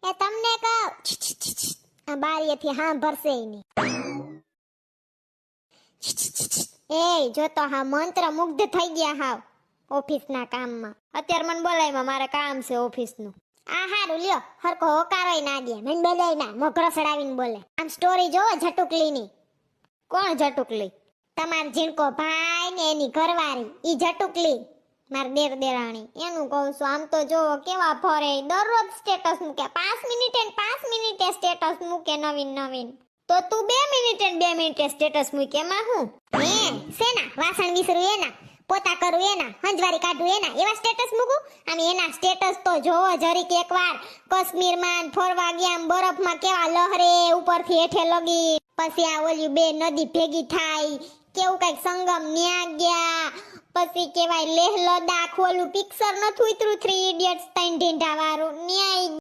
એ તમને કહું આ બારીએથી સાંભળશે નહીં. એ જો તો હા મંત્ર મુગ્ધ થઈ ગયા હાવ ઓફિસના કામમાં. અત્યારે મને બોલાવ્યા મારે કામ છે ઓફિસનું. આ હારું લ્યો હરકો હોકારોય ના દે. મને બોલાય ના મોગરો સડાવીને બોલે. આમ સ્ટોરી જોવો જટુકલીની. કોણ જટુકલી? તમાર જીણકો ભાઈ ને એની ઘરવાળી ઈ જટુકલી માર દેરાણી એનું કહું છું. આમ તો જોવો કેવા ફરે દરરોજ સ્ટેટસ મૂકે 5 મિનિટે ને 5 મિનિટે સ્ટેટસ મૂકે નવીન. તો તું 2 મિનિટે ને 2 મિનિટે સ્ટેટસ મૂકે એમાં હું હે સેના વાસણ વિસરું એના પોતા કરું એના હંજવારી કાઢું એના એવા સ્ટેટસ મૂકું. અને એના સ્ટેટસ તો જોવો જરીક એકવાર કાશ્મીરમાં ફરવા ગયા આમ બરફમાં કેવા લહરે ઉપરથી હેઠે લગી. પછી આ ઓલી બે નદી ભેગી થાય કેવું કઈક સંગમ ન્યા ગયા. પછી કેવાય લેહ લદાખ ઓલું પિક્ચર નતું ઉતર્યું 3 ઇડિયટ્સ 3 ઢીંઢા વાળું ન્યાય